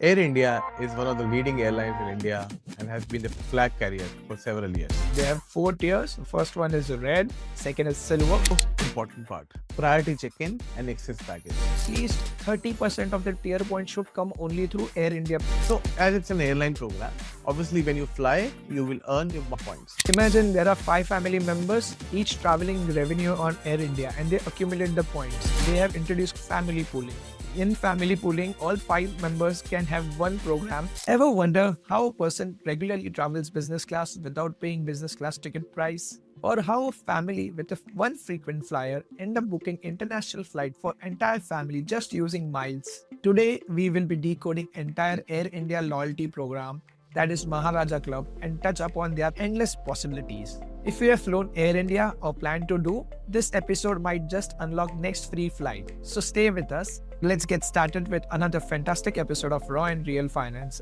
Air India is one of the leading airlines in India and has been the flag carrier for several years. They have 4 tiers. First one is red, second is silver. Most important part, priority check-in and excess baggage. At least 30% of the tier points should come only through Air India. So as it's an airline program, obviously when you fly, you will earn your points. Imagine there are 5 family members, each traveling revenue on Air India, and they accumulate the points. They have introduced family pooling. In family pooling, all 5 members can have one program. Ever wonder how a person regularly travels business class without paying business class ticket price? Or how a family with one frequent flyer end up booking international flight for entire family just using miles? Today, we will be decoding entire Air India loyalty program, that is Maharaja Club, and touch upon their endless possibilities. If you have flown Air India or plan to do, this episode might just unlock next free flight. So stay with us. Let's get started with another fantastic episode of Raw and Real Finance.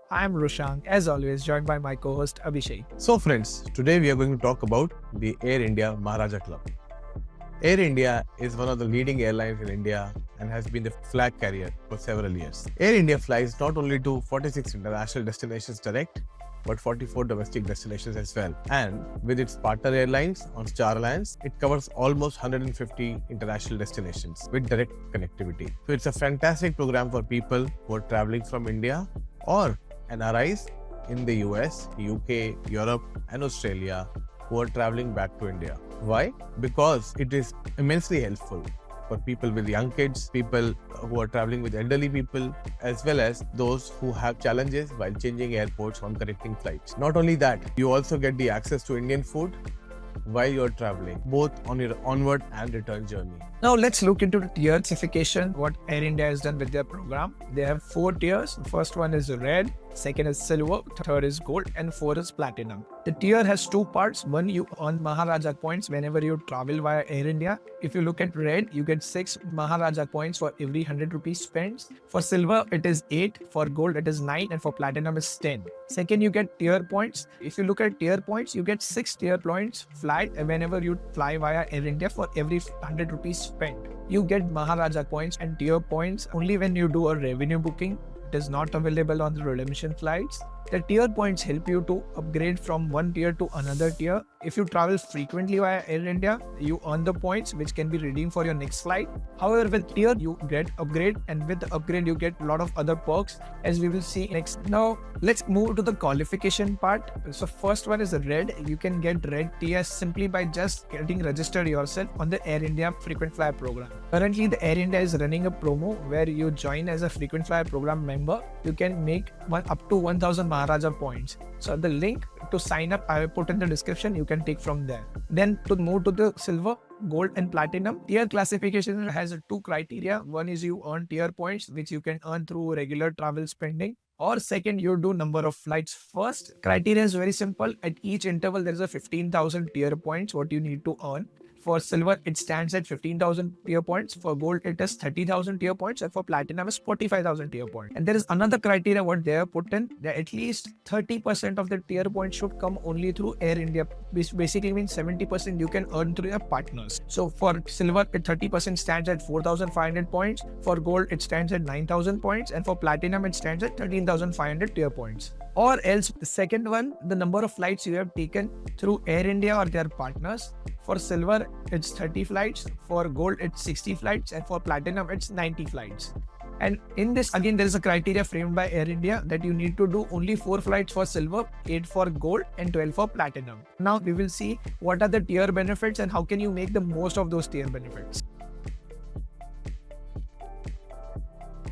I'm Rushang, as always, joined by my co-host Abhishek. So friends, today we are going to talk about the Air India Maharaja Club. Air India is one of the leading airlines in India and has been the flag carrier for several years. Air India flies not only to 46 international destinations direct, but 44 domestic destinations as well. And with its partner airlines on Star Alliance, it covers almost 150 international destinations with direct connectivity. So it's a fantastic program for people who are traveling from India or NRIs in the US, UK, Europe and Australia who are traveling back to India. Why? Because it is immensely helpful for people with young kids, people who are traveling with elderly people, as well as those who have challenges while changing airports on connecting flights. Not only that, you also get the access to Indian food while you're traveling, both on your onward and return journey. Now let's look into the tiersification, what Air India has done with their program. They have 4 tiers. First one is red, second is silver, third is gold, and 4 is platinum. The tier has 2 parts. One, you earn Maharaja points whenever you travel via Air India. If you look at red, you get 6 Maharaja points for every 100 rupees spent. For silver, it is 8. For gold, it is 9. And for platinum, is 10. Second, you get tier points. If you look at tier points, you get 6 tier points fly whenever you fly via Air India for every 100 rupees spent. You get Maharaja points and tier points only when you do a revenue booking. It is not available on the redemption flights. The tier points help you to upgrade from one tier to another tier. If you travel frequently via Air India, you earn the points which can be redeemed for your next flight. However, with tier, you get upgrade, and with the upgrade, you get a lot of other perks, as we will see next. Now, let's move to the qualification part. So first one is red. You can get red tier simply by just getting registered yourself on the Air India frequent flyer program. Currently, the Air India is running a promo where you join as a frequent flyer program member. You can make up to 1000 Maharaja points. So the link to sign up I will put in the description. You can take from there. Then to move to the silver, gold and platinum, tier classification has 2 criteria. One is you earn tier points, which you can earn through regular travel spending. Or second, you do number of flights. First criteria is very simple. At each interval, there is a 15,000 tier points what you need to earn. For silver, it stands at 15,000 tier points. For gold, it is 30,000 tier points. And for platinum, is 45,000 tier points. And there is another criteria what they have put in, that at least 30% of the tier points should come only through Air India. Which basically means 70% you can earn through your partners. So for silver, 30% stands at 4,500 points. For gold, it stands at 9,000 points. And for platinum, it stands at 13,500 tier points. Or else, the second one, the number of flights you have taken through Air India or their partners. For silver, it's 30 flights. For gold, it's 60 flights. And for platinum, it's 90 flights. And in this, again, there is a criteria framed by Air India that you need to do only 4 flights for silver, 8 for gold, and 12 for platinum. Now, we will see what are the tier benefits and how can you make the most of those tier benefits.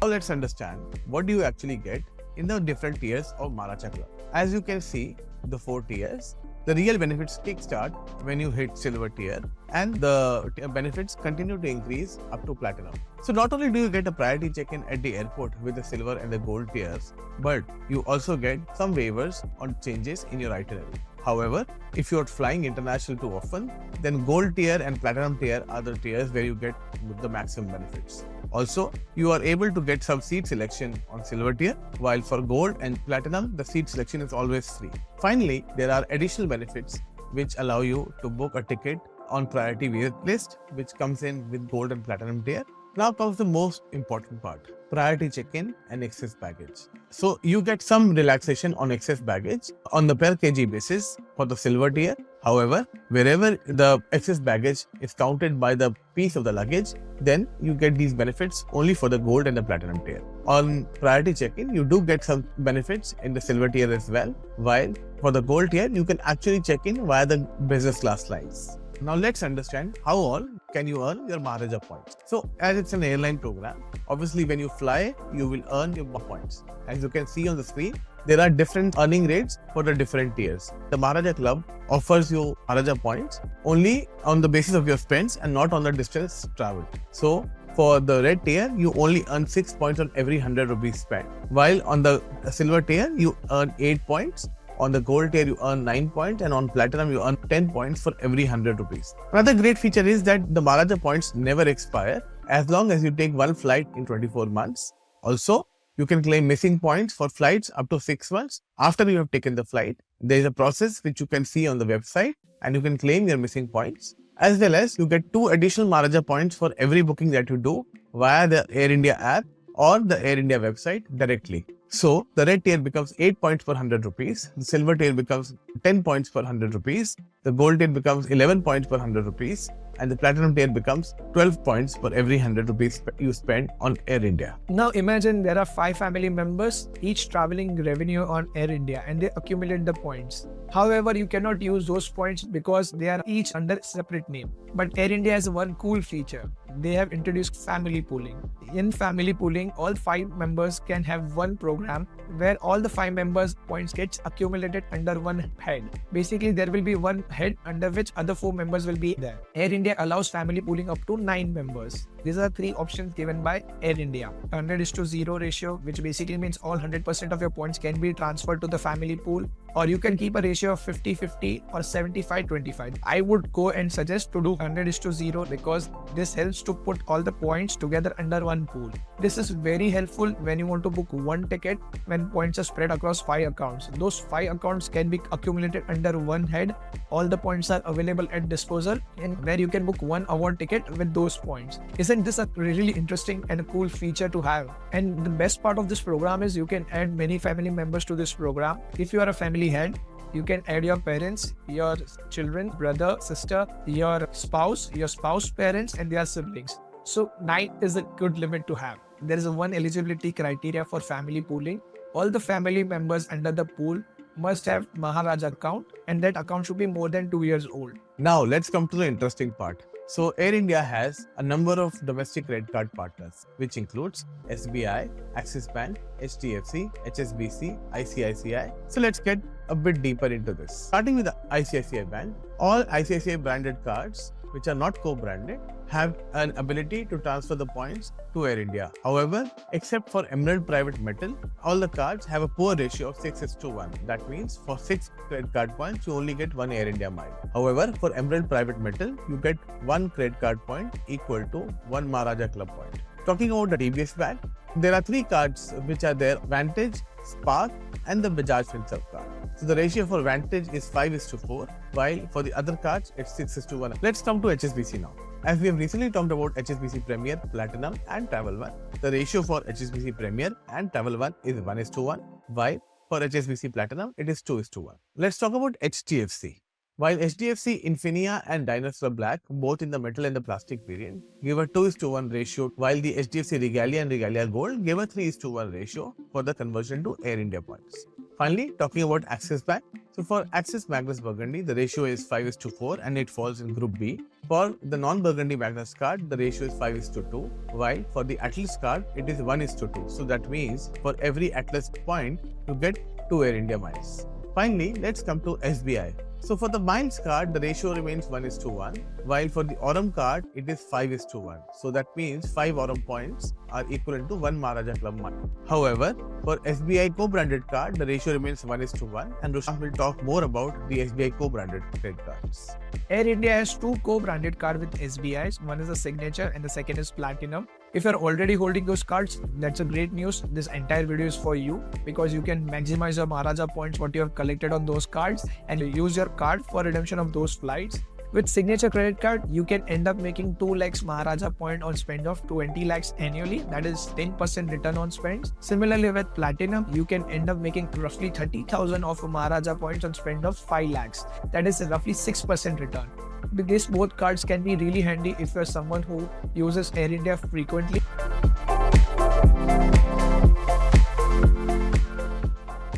Now let's understand what do you actually get in the different tiers of Maharaja Club. As you can see, the 4 tiers, the real benefits kickstart when you hit silver tier, and the benefits continue to increase up to platinum. So not only do you get a priority check-in at the airport with the silver and the gold tiers, but you also get some waivers on changes in your itinerary. However, if you are flying international too often, then gold tier and platinum tier are the tiers where you get the maximum benefits. Also, you are able to get some seat selection on silver tier, while for gold and platinum, the seat selection is always free. Finally, there are additional benefits which allow you to book a ticket on priority wait list, which comes in with gold and platinum tier. Now comes the most important part. priority check-in and excess baggage. So you get some relaxation on excess baggage on the per kg basis for the silver tier. However, wherever the excess baggage is counted by the piece of the luggage, then you get these benefits only for the gold and the platinum tier. On priority check-in, you do get some benefits in the silver tier as well, while for the gold tier, you can actually check in via the business class flights. Now let's understand how all can you earn your Maharaja points. So as it's an airline program, obviously when you fly, you will earn your points. As you can see on the screen, there are different earning rates for the different tiers. The Maharaja Club offers you Maharaja points only on the basis of your spends and not on the distance traveled. So for the red tier, you only earn 6 points on every 100 rupees spent. While on the silver tier, you earn 8 points. On the gold tier, you earn 9 points, and on platinum, you earn 10 points for every 100 rupees. Another great feature is that the Maharaja points never expire as long as you take one flight in 24 months. Also, you can claim missing points for flights up to 6 months after you have taken the flight. There is a process which you can see on the website, and you can claim your missing points. As well as you get 2 additional Maharaja points for every booking that you do via the Air India app or the Air India website directly. So the red tier becomes 8 points per 100 rupees, the silver tier becomes 10 points per 100 rupees, the gold tier becomes 11 points per 100 rupees, and the platinum tier becomes 12 points for every 100 rupees you spend on Air India. Now imagine there are 5 family members, each traveling revenue on Air India, and they accumulate the points. However, you cannot use those points because they are each under separate name. But Air India has one cool feature. They have introduced family pooling. In family pooling, all 5 members can have one program where all the 5 members' points gets accumulated under one head. Basically, there will be one head under which other 4 members will be there. Air India allows family pooling up to 9 members. These are 3 options given by Air India. 100:0 ratio, which basically means all 100% of your points can be transferred to the family pool, or you can keep a ratio of 50-50 or 75-25. I would go and suggest to do 100:0 because this helps to put all the points together under one pool. This is very helpful when you want to book one ticket when points are spread across 5 accounts. Those 5 accounts can be accumulated under one head. All the points are available at disposal, and where you can book one award ticket with those points. Isn't this a really interesting and a cool feature to have? And the best part of this program is you can add many family members to this program. If you are a family head, you can add your parents, your children, brother, sister, your spouse parents, and their siblings. So 9 is a good limit to have. There is one eligibility criteria for family pooling. All the family members under the pool must have Maharaja account, and that account should be more than 2 years old. Now let's come to the interesting part. So Air India has a number of domestic credit card partners, which includes SBI, Axis Bank, HDFC, HSBC, ICICI. So let's get a bit deeper into this. Starting with the ICICI Bank, all ICICI branded cards which are not co-branded have an ability to transfer the points to Air India. However, except for Emerald Private Metal, all the cards have a poor ratio of 6:1. That means for 6 credit card points, you only get 1 Air India mile. However, for Emerald Private Metal, you get 1 credit card point equal to 1 Maharaja Club point. Talking about the TBS Bank, there are 3 cards which are there: Vantage, Spark, and the Bajaj Finserv card. So the ratio for Vantage is 5:4, while for the other cards, it's 6:1. Let's come to HSBC now. As we have recently talked about HSBC Premier, Platinum, and Travel One, the ratio for HSBC Premier and Travel One is 1:1, while for HSBC Platinum, it is 2:1. Let's talk about HDFC. While HDFC Infinia and Dinosaur Black, both in the metal and the plastic variant, give a 2:1 ratio, while the HDFC Regalia and Regalia Gold give a 3:1 ratio for the conversion to Air India points. Finally, talking about Axis Bank. So for Axis Magnus Burgundy, the ratio is 5:4 and it falls in Group B. For the non-Burgundy Magnus card, the ratio is 5:2, while for the Atlas card, it is 1:2. So that means for every Atlas point, you get 2 Air India miles. Finally, let's come to SBI. So for the Miles card, the ratio remains 1:1, while for the Aurum card, it is 5:1. So that means 5 Aurum points are equivalent to 1 Maharaja Club mile. However, for SBI co-branded card, the ratio remains 1:1, and Rusham will talk more about the SBI co-branded credit cards. Air India has 2 co-branded cards with SBIs. One is a Signature and the second is Platinum. If you're already holding those cards, that's a great news. This entire video is for you because you can maximize your Maharaja points what you have collected on those cards and use your card for redemption of those flights. With signature credit card, you can end up making 2 lakhs Maharaja point on spend of 20 lakhs annually. That is 10% return on spends. Similarly, with platinum, you can end up making roughly 30,000 of Maharaja points on spend of 5 lakhs. That is roughly 6% return. These both cards can be really handy if you're someone who uses Air India frequently.